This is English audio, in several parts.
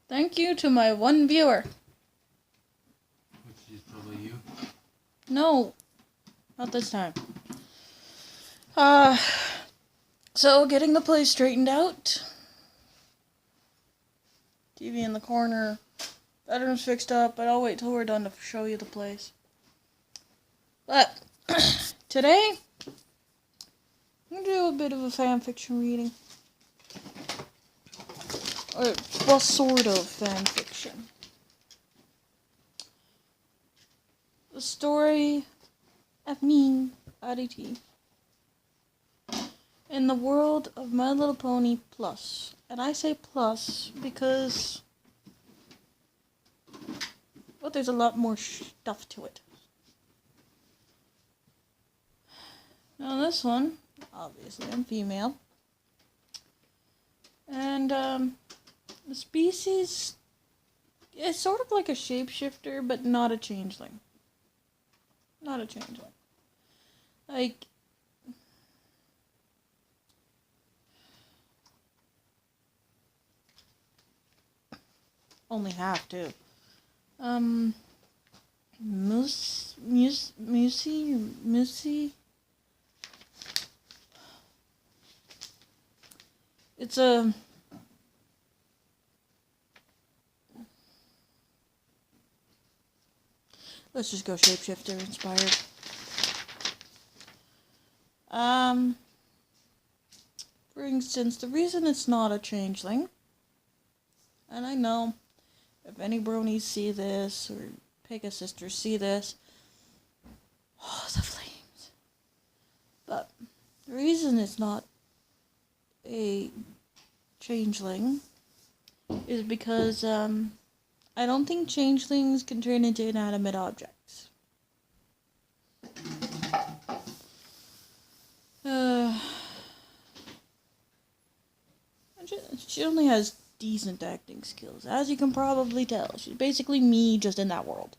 Thank you to my one viewer. Which is probably you. No, not this time. So getting the place straightened out. TV in the corner. Bedroom's fixed up, but I'll wait till we're done to show you the place. But today, I'm gonna do a bit of a fan fiction reading. Or, well, sort of fan fiction. The story of me, Oddi Tea, in the world of My Little Pony Plus. And I say plus because, well, there's a lot more stuff to it. Now this one, obviously I'm female. And, the species is sort of like a shapeshifter, but not a changeling. Not a changeling. Like, only half, too. Moosey? It's a... Let's just go shapeshifter inspired. For instance, the reason it's not a changeling, and I know if any bronies see this, or Pegasisters see this, oh, the flames. But the reason it's not a changeling is because, I don't think changelings can turn into inanimate objects. She only has decent acting skills, as you can probably tell. She's basically me, just in that world.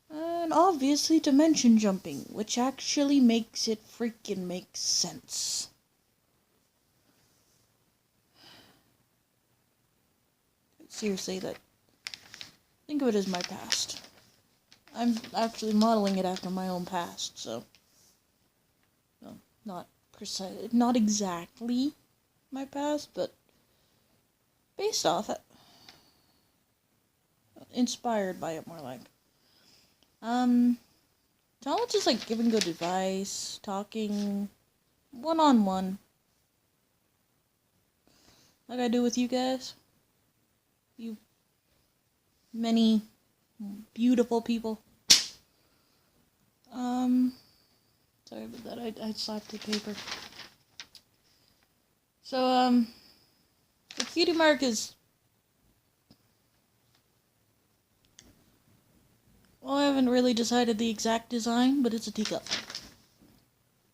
And obviously dimension jumping, which actually makes it freaking make sense. Seriously, think of it as my past. I'm actually modeling it after my own past, so... No, not precise, not exactly my past, but based off it. Inspired by it, more like. Talent is like giving good advice, talking one-on-one. Like I do with you guys. You many beautiful people. Sorry about that, I slapped the paper. So, the cutie mark is... Well, I haven't really decided the exact design, but it's a teacup.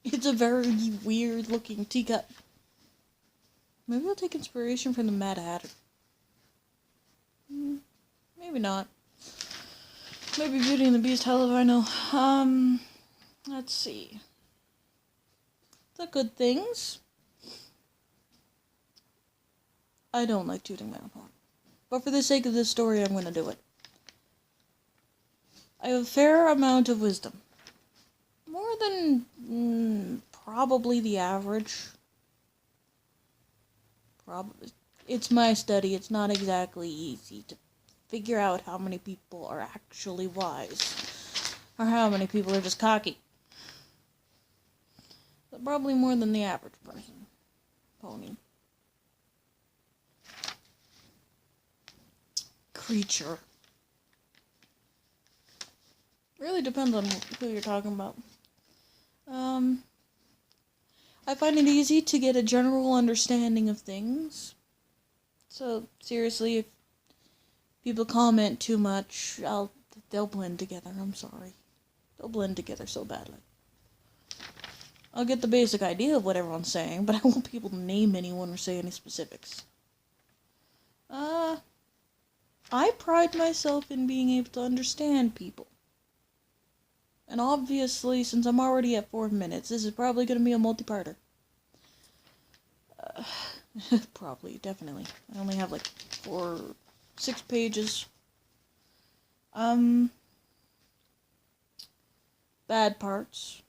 It's a very weird looking teacup. Maybe I'll take inspiration from the Mad Hatter. Maybe not. Maybe Beauty and the Beast, hell if I know. Let's see. The good things. I don't like tooting my own horn. But for the sake of this story, I'm gonna do it. I have a fair amount of wisdom. More than probably the average. It's my study. It's not exactly easy to figure out how many people are actually wise. Or how many people are just cocky. But probably more than the average person. Pony. Creature. Really depends on who you're talking about. I find it easy to get a general understanding of things. So, seriously, if people comment too much, they'll blend together, I'm sorry. They'll blend together so badly. I'll get the basic idea of what everyone's saying, but I won't be able to name anyone or say any specifics. I pride myself in being able to understand people. And obviously, since I'm already at 4 minutes, this is probably going to be a multi-parter. Probably, definitely. I only have like 6 pages. Bad parts.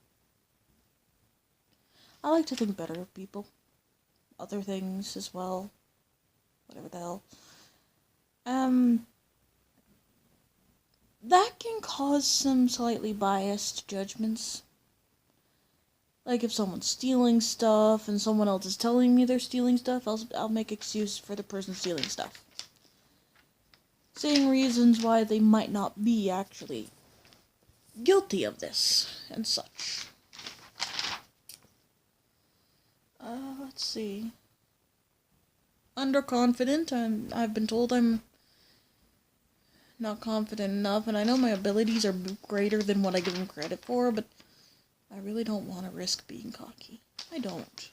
I like to think better of people. Other things as well. Whatever the hell. That can cause some slightly biased judgments. Like if someone's stealing stuff and someone else is telling me they're stealing stuff, I'll make excuse for the person stealing stuff. Saying reasons why they might not be actually guilty of this and such. Let's see. Underconfident. I've been told I'm not confident enough, and I know my abilities are greater than what I give them credit for, but I really don't want to risk being cocky. I don't.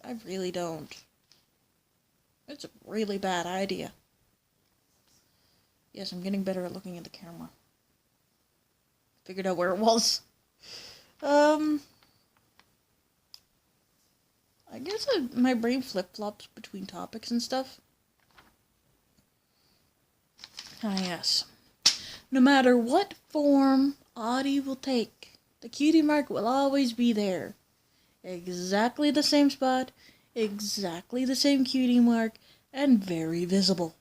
I really don't. It's a really bad idea. Yes, I'm getting better at looking at the camera. Figured out where it was. I guess my brain flip-flops between topics and stuff. Ah, yes. No matter what form Oddi will take, the cutie mark will always be there. Exactly the same spot, exactly the same cutie mark, and very visible.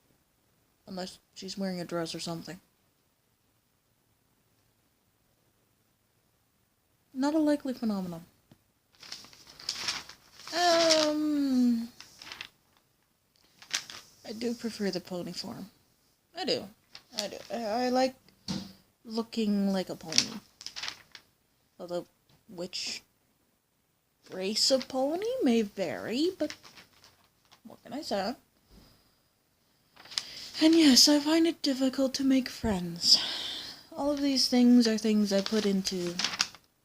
Unless she's wearing a dress or something. Not a likely phenomenon. I do prefer the pony form. I do. I like looking like a pony. Although, which race of pony may vary, but what can I say? And yes, I find it difficult to make friends. All of these things are things I put into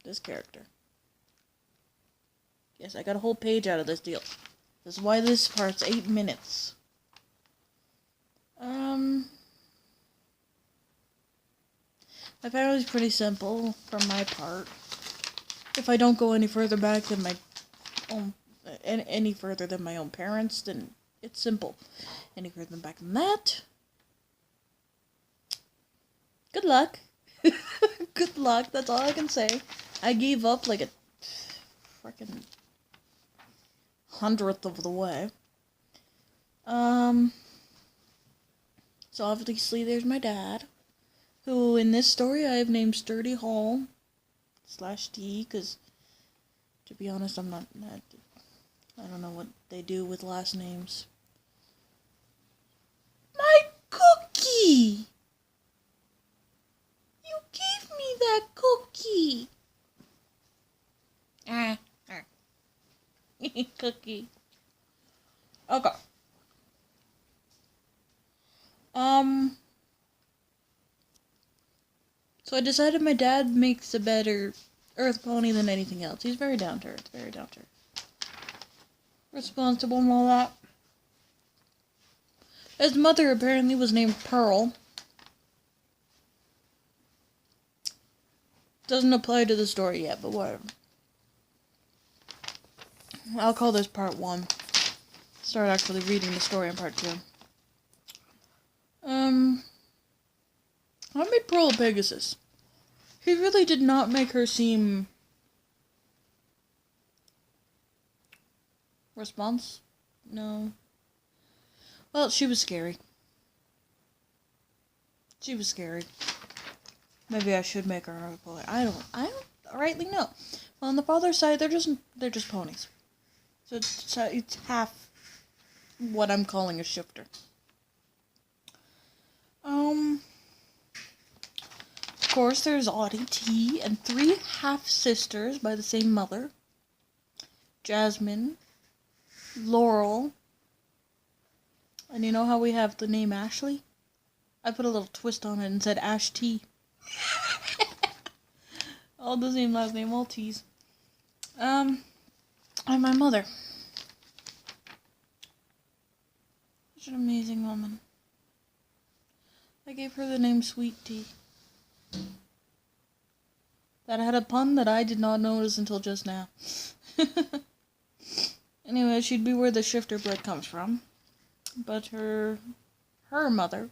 this character. Yes, I got a whole page out of this deal. This is why this part's 8 minutes. My family's pretty simple, from my part. If I don't go any further back than my own, any further than my own parents, then it's simple. Any further back than that, good luck. Good luck, that's all I can say. I gave up like a freaking 100th of the way. So obviously there's my dad, who in this story I have named Sturdy Hall /T, because to be honest, I don't know what they do with last names. My cookie! You gave me that cookie! Cookie. Okay. So I decided my dad makes a better earth pony than anything else. He's very down to earth, responsible and all that. His mother apparently was named Pearl. Doesn't apply to the story yet, but whatever. I'll call this part 1. Start actually reading the story in part 2. I made Pearl a Pegasus. He really did not make her seem No. Well, she was scary. Maybe I should make her a pony. I don't rightly know. Well, on the father's side, they're just ponies. So it's half what I'm calling a shifter. Of course, there's Oddi Tea and 3 half-sisters by the same mother. Jasmine, Laurel, and you know how we have the name Ashley? I put a little twist on it and said Ash Tea. All the same last name, all T's. And my mother. Such an amazing woman. I gave her the name Sweet Tea. That had a pun that I did not notice until just now. Anyway, she'd be where the shifter blood comes from. But her mother,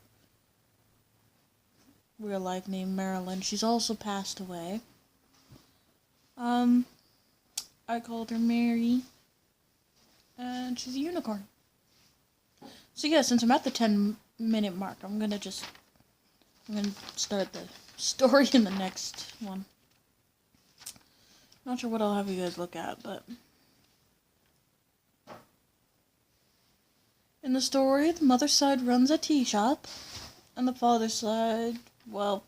real life name Marilyn, she's also passed away. I called her Mary, and she's a unicorn. So yeah, since I'm at the 10-minute mark, I'm gonna start the story in the next one. Not sure what I'll have you guys look at, but in the story, the mother's side runs a tea shop, and the father's side, well,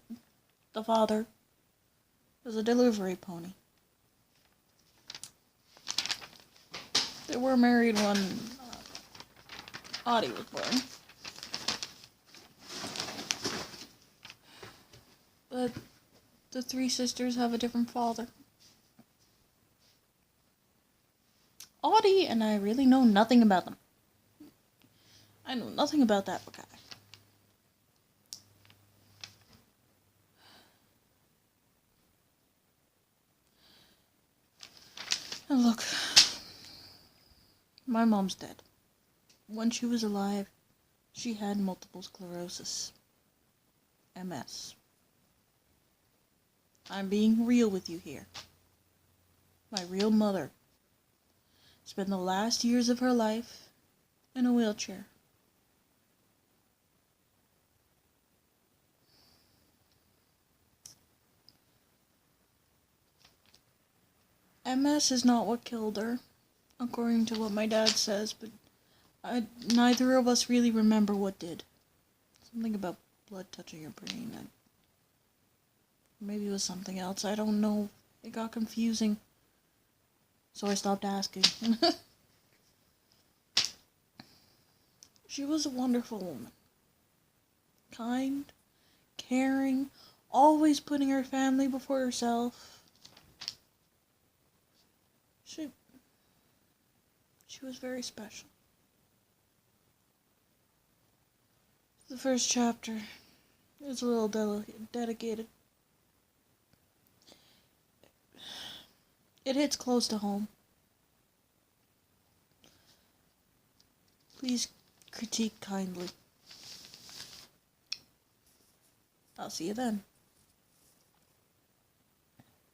the father is a delivery pony. They were married when Oddi was born. But the three sisters have a different father. Oddi and I really know nothing about them. I know nothing about that guy. And look, my mom's dead. When she was alive, she had multiple sclerosis. MS. I'm being real with you here. My real mother spent the last years of her life in a wheelchair. MS is not what killed her, according to what my dad says, but neither of us really remember what did. Something about blood touching your brain. Maybe it was something else. I don't know. It got confusing. So I stopped asking. She was a wonderful woman. Kind, caring, always putting her family before herself. She was very special. The first chapter is a little dedicated. It hits close to home. Please critique kindly. I'll see you then.